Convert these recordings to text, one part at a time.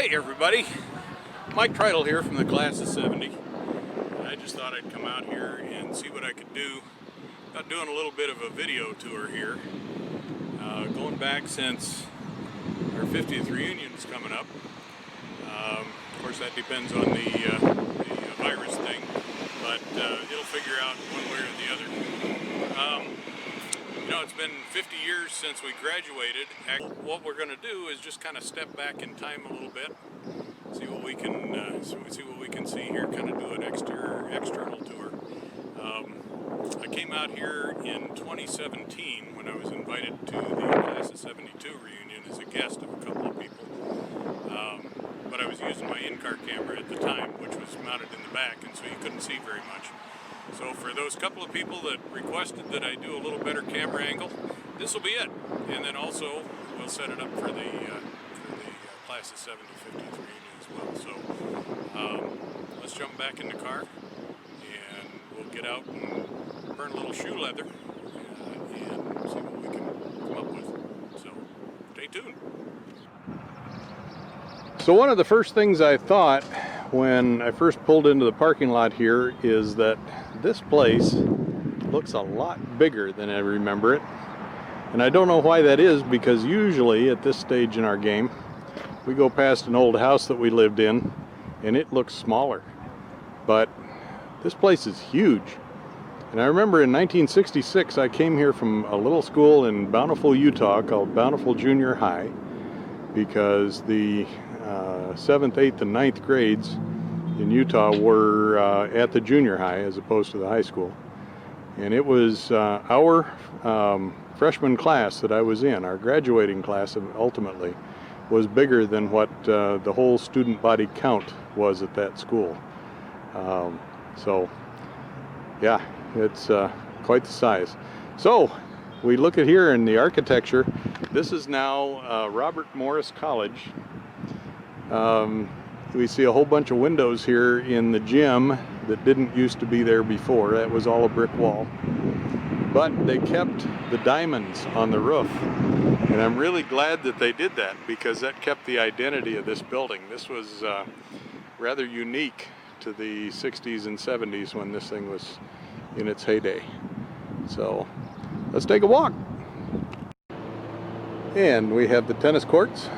Hey everybody, Mike Tritle here from the class of 70. I just thought I'd come out here and see what I could do about doing a little bit of a video tour here. Going back since our 50th reunion is coming up. Of course that depends on the virus thing, but it'll figure out one way or the other. You know, it's been 50 years since we graduated. What we're going to do is just kind of step back in time a little bit, see what we can see here, kind of do an external tour. I came out here in 2017 when I was invited to the class of 72 reunion as a guest of a couple of people. But I was using my in-car camera at the time, which was mounted in the back, and so you couldn't see very much. So for those couple of people that requested that I do a little better camera angle, this will be it. And then also we'll set it up for the class of 70 50th reunion as well. So let's jump back in the car and we'll get out and burn a little shoe leather and see what we can come up with. So stay tuned. So one of the first things I thought when I first pulled into the parking lot here is that this place looks a lot bigger than I remember it. And I don't know why that is, because usually at this stage in our game we go past an old house that we lived in and it looks smaller. But this place is huge. And I remember in 1966 I came here from a little school in Bountiful, Utah called Bountiful Junior High, because the 7th, 8th, and 9th grades in Utah were at the junior high as opposed to the high school. And it was our freshman class that I was in, our graduating class ultimately, was bigger than what the whole student body count was at that school. So yeah, it's quite the size. So we look at here in the architecture. This is now Robert Morris College. We see a whole bunch of windows here in the gym that didn't used to be there before. That was all a brick wall. But they kept the diamonds on the roof. And I'm really glad that they did that, because that kept the identity of this building. This was rather unique to the 60s and 70s when this thing was in its heyday. So let's take a walk. And we have the tennis courts.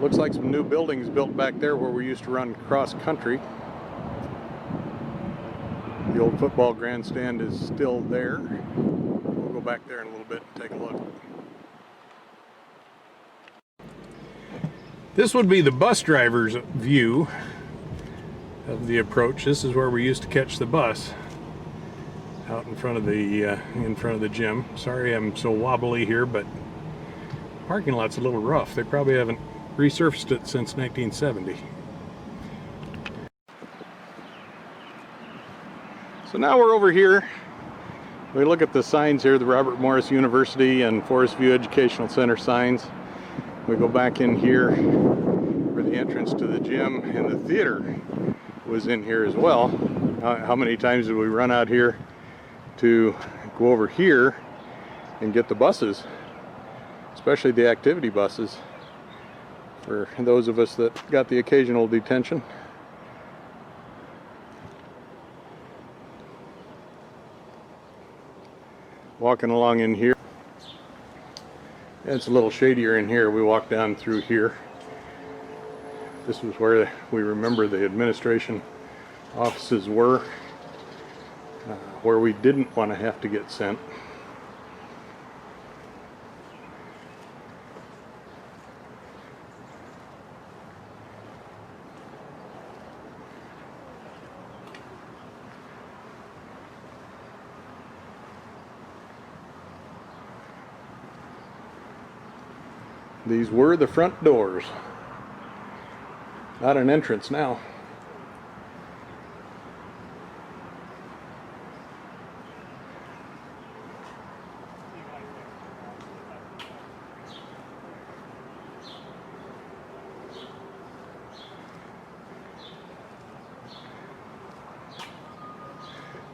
Looks like some new buildings built back there where we used to run cross country. The old football grandstand is still there. We'll go back there in a little bit and take a look. This would be the bus driver's view of the approach. This is where we used to catch the bus, out in front of the gym. Sorry I'm so wobbly here, but the parking lot's a little rough. They probably haven't resurfaced it since 1970. So now we're over here. We look at the signs here, the Robert Morris University and Forest View Educational Center signs. We go back in here for the entrance to the gym, and the theater was in here as well. How many times did we run out here to go over here and get the buses, especially the activity buses, for those of us that got the occasional detention. Walking along in here. It's a little shadier in here. We walk down through here. This was where we remember the administration offices were, where we didn't want to have to get sent. These were the front doors. Not an entrance now.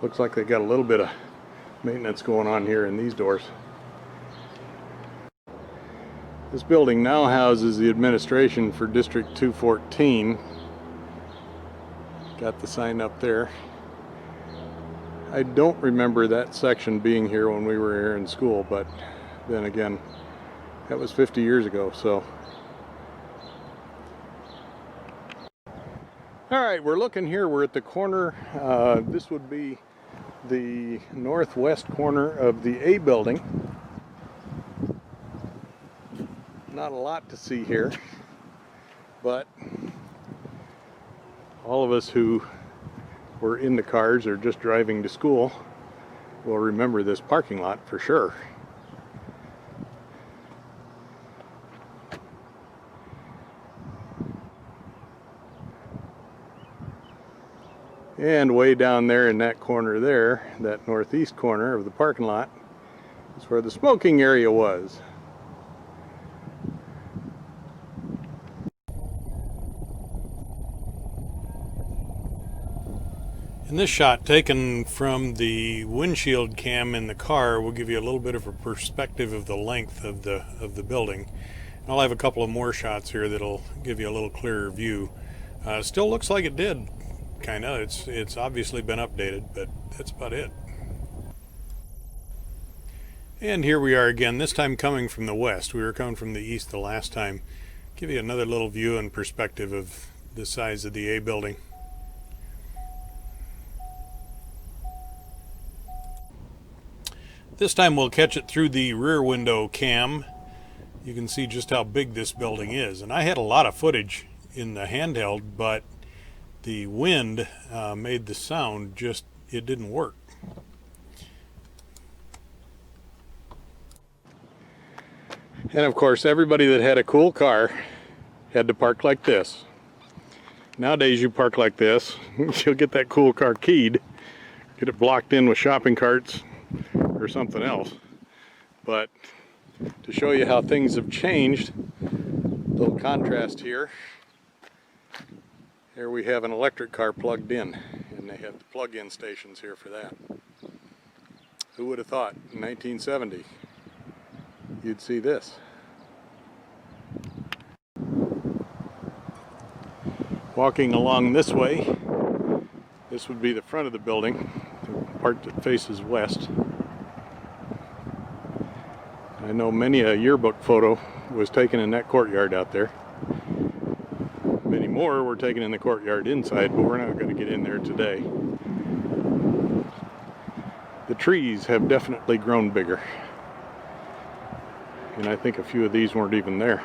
Looks like they got a little bit of maintenance going on here in these doors. This building now houses the administration for District 214. Got the sign up there. I don't remember that section being here when we were here in school, but then again, that was 50 years ago, so. Alright, we're looking here, we're at the corner, this would be the northwest corner of the A building. Not a lot to see here, but all of us who were in the cars or just driving to school will remember this parking lot for sure. And way down there in that corner there, that northeast corner of the parking lot, is where the smoking area was. And this shot taken from the windshield cam in the car will give you a little bit of a perspective of the length of the building. And I'll have a couple of more shots here that'll give you a little clearer view. Still looks like it did, kind of. It's obviously been updated, but that's about it. And here we are again, this time coming from the west. We were coming from the east the last time. Give you another little view and perspective of the size of the A building. This time we'll catch it through the rear window cam. You can see just how big this building is. And I had a lot of footage in the handheld, but the wind made the sound just, it didn't work. And of course, everybody that had a cool car had to park like this. Nowadays you park like this, you'll get that cool car keyed, get it blocked in with shopping carts or something else. But to show you how things have changed, a little contrast here. Here we have an electric car plugged in, and they have the plug-in stations here for that. Who would have thought in 1970 you'd see this? Walking along this way, this would be the front of the building, the part that faces west. I know many a yearbook photo was taken in that courtyard out there. Many more were taken in the courtyard inside, but we're not going to get in there today. The trees have definitely grown bigger. And I think a few of these weren't even there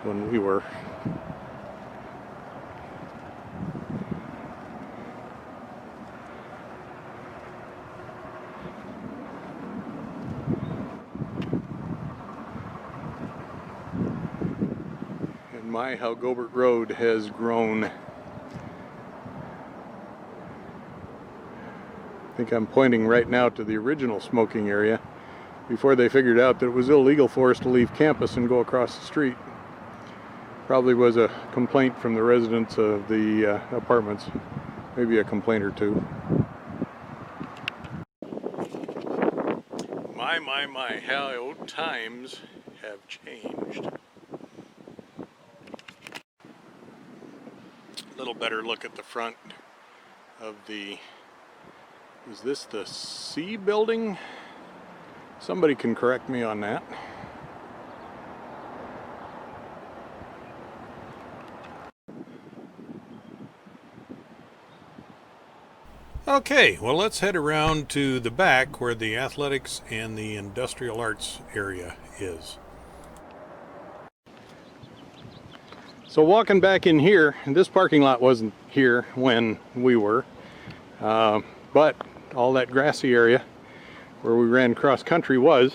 when we were. My, how Gobert Road has grown. I think I'm pointing right now to the original smoking area before they figured out that it was illegal for us to leave campus and go across the street. Probably was a complaint from the residents of the apartments, maybe a complaint or two. My, how times have changed. Little better look at the front of the, is this the C building? Somebody can correct me on that. Okay, well let's head around to the back where the athletics and the industrial arts area is. So walking back in here, this parking lot wasn't here when we were, but all that grassy area where we ran cross country was.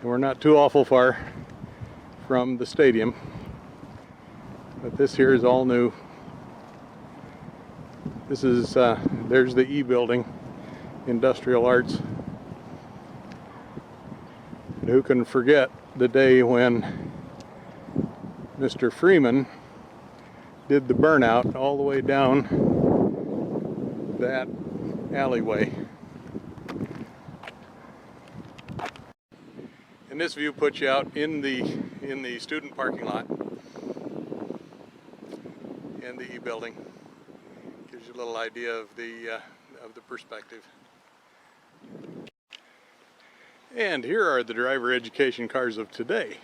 And we're not too awful far from the stadium, but this here is all new. This is, there's the E building, Industrial Arts. And who can forget the day when Mr. Freeman did the burnout all the way down that alleyway. And this view puts you out in the student parking lot and the E-building. Gives you a little idea of the perspective. And here are the driver education cars of today.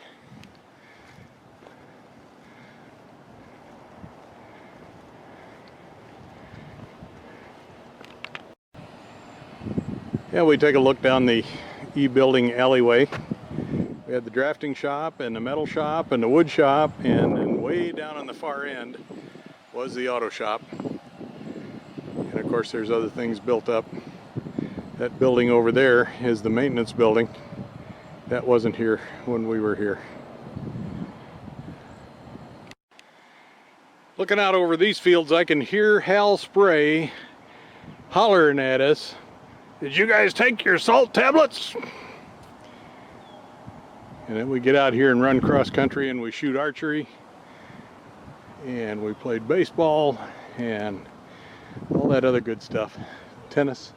Yeah, we take a look down the E-building alleyway. We had the drafting shop and the metal shop and the wood shop, and then way down on the far end was the auto shop. And of course there's other things built up. That building over there is the maintenance building. That wasn't here when we were here. Looking out over these fields, I can hear Hal Spray hollering at us, "Did you guys take your salt tablets?" And then we get out here and run cross country, and we shoot archery, and we played baseball and all that other good stuff. Tennis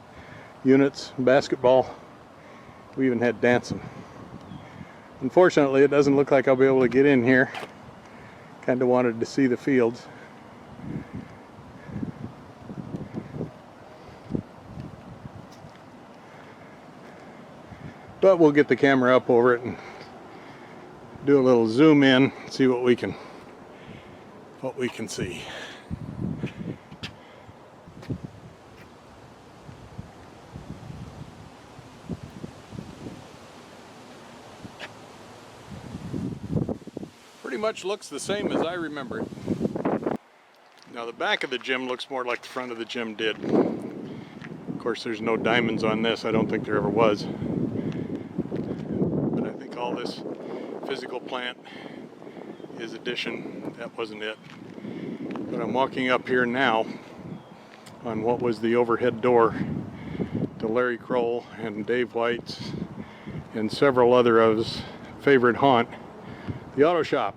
units, basketball. We even had dancing. Unfortunately, it doesn't look like I'll be able to get in here. Kind of wanted to see the fields. But we'll get the camera up over it and do a little zoom in, see what we can see. Pretty much looks the same as I remember it. Now the back of the gym looks more like the front of the gym did. Of course there's no diamonds on this, I don't think there ever was. But I think all this physical plant is addition, that wasn't it. But I'm walking up here now on what was the overhead door to Larry Kroll and Dave White's and several other of his favorite haunt, the auto shop.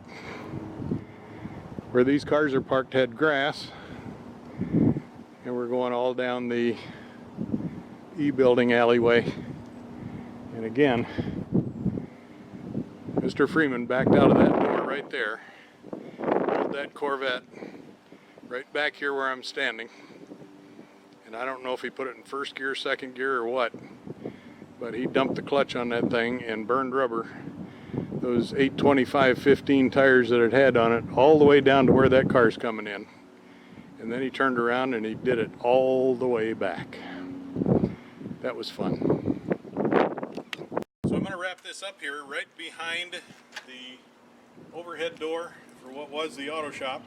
Where these cars are parked had grass, and we're going all down the E-building alleyway. And again, Mr. Freeman backed out of that door right there, pulled that Corvette right back here where I'm standing. And I don't know if he put it in first gear, second gear, or what, but he dumped the clutch on that thing and burned rubber, those 825/15 tires that it had on it, all the way down to where that car's coming in. And then he turned around and he did it all the way back. That was fun. So I'm going to wrap this up here right behind the overhead door for what was the auto shop.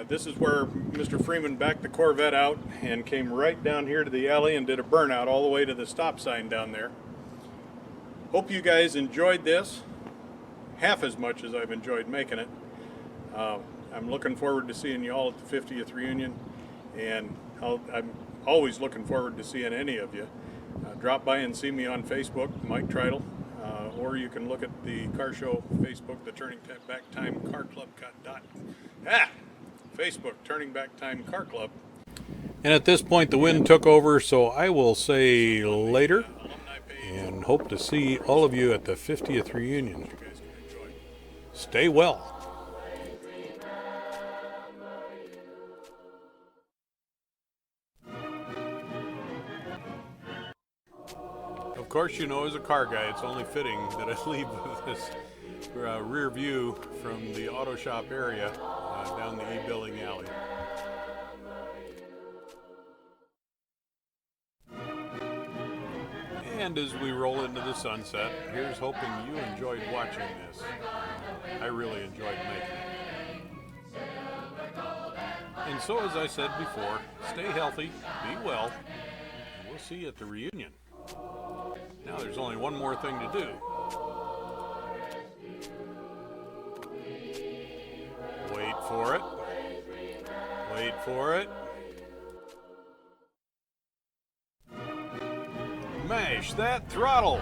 This is where Mr. Freeman backed the Corvette out and came right down here to the alley and did a burnout all the way to the stop sign down there. Hope you guys enjoyed this half as much as I've enjoyed making it. I'm looking forward to seeing you all at the 50th reunion, and I'm always looking forward to seeing any of you. Drop by and see me on Facebook, Mike Tritle, or you can look at the car show Facebook, the Turning Back Time Car Club. Facebook, Turning Back Time Car Club. And at this point the wind took over, so I will say later. And hope to see all of you at the 50th reunion. Stay well. Of course, you know, as a car guy, it's only fitting that I leave with this rear view from the auto shop area down the E-building alley. And as we roll into the sunset, here's hoping you enjoyed watching this. I really enjoyed making it. And so, as I said before, stay healthy, be well, and we'll see you at the reunion. Now there's only one more thing to do. Wait for it. Wait for it. Mash that throttle.